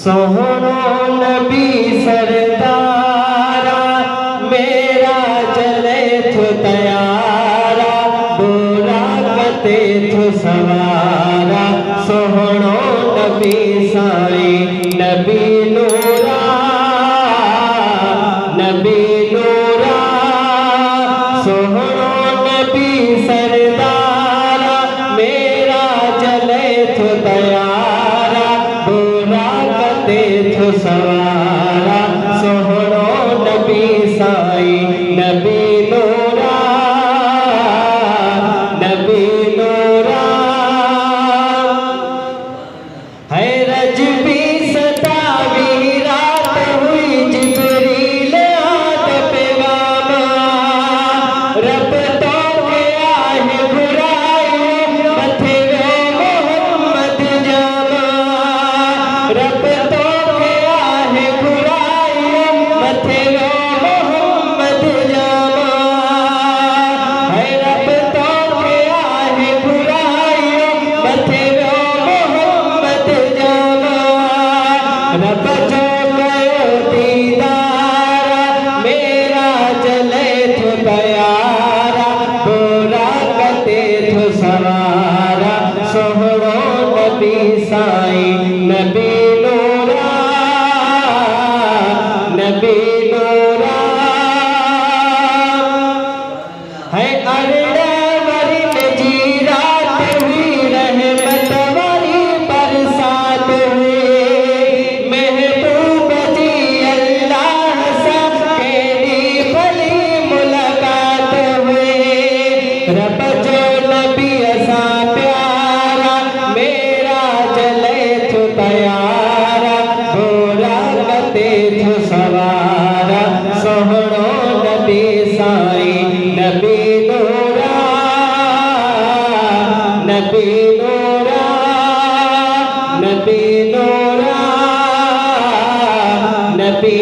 सोहनो नबी सरदारा मेरा चले थो तयारा बोरा कते थो सवारा सोहनो नबी साई नबी नूरा नबी नूरा सोहनो नबी सरदारा मेरा चले थो तयारा बोरा कते थो सवारा सोहनो नबी साई नबी नूरा नबी नूरा है रजबी सतावी रात हुई जिब्रील आत पैगामा रब तो के आहे बुराई मथे मोहम्मद जामा रब तो के आहे बुराई मथे मोहम्मद जामा है रब तो के आहे बुराई मथे मोहम्मद जामा रब जो कयो दीदारा मेरा चले थो तयारा बोरा कते थो सवारा सोहणो नबी साई नबी नूरा नबी नूरा है अरड़ा वरी में जी रात हुई रहमत वाली बरसात हुई महबूब जी अल्लाह सा केड़ी भली मुलाकात हुई रब जो नबी असा प्यारा मेरा चले थो तयारा बोरा कते थो सवारा सोहणो नबी साई नबी नूरा नबी नूरा नबी नूरा नबी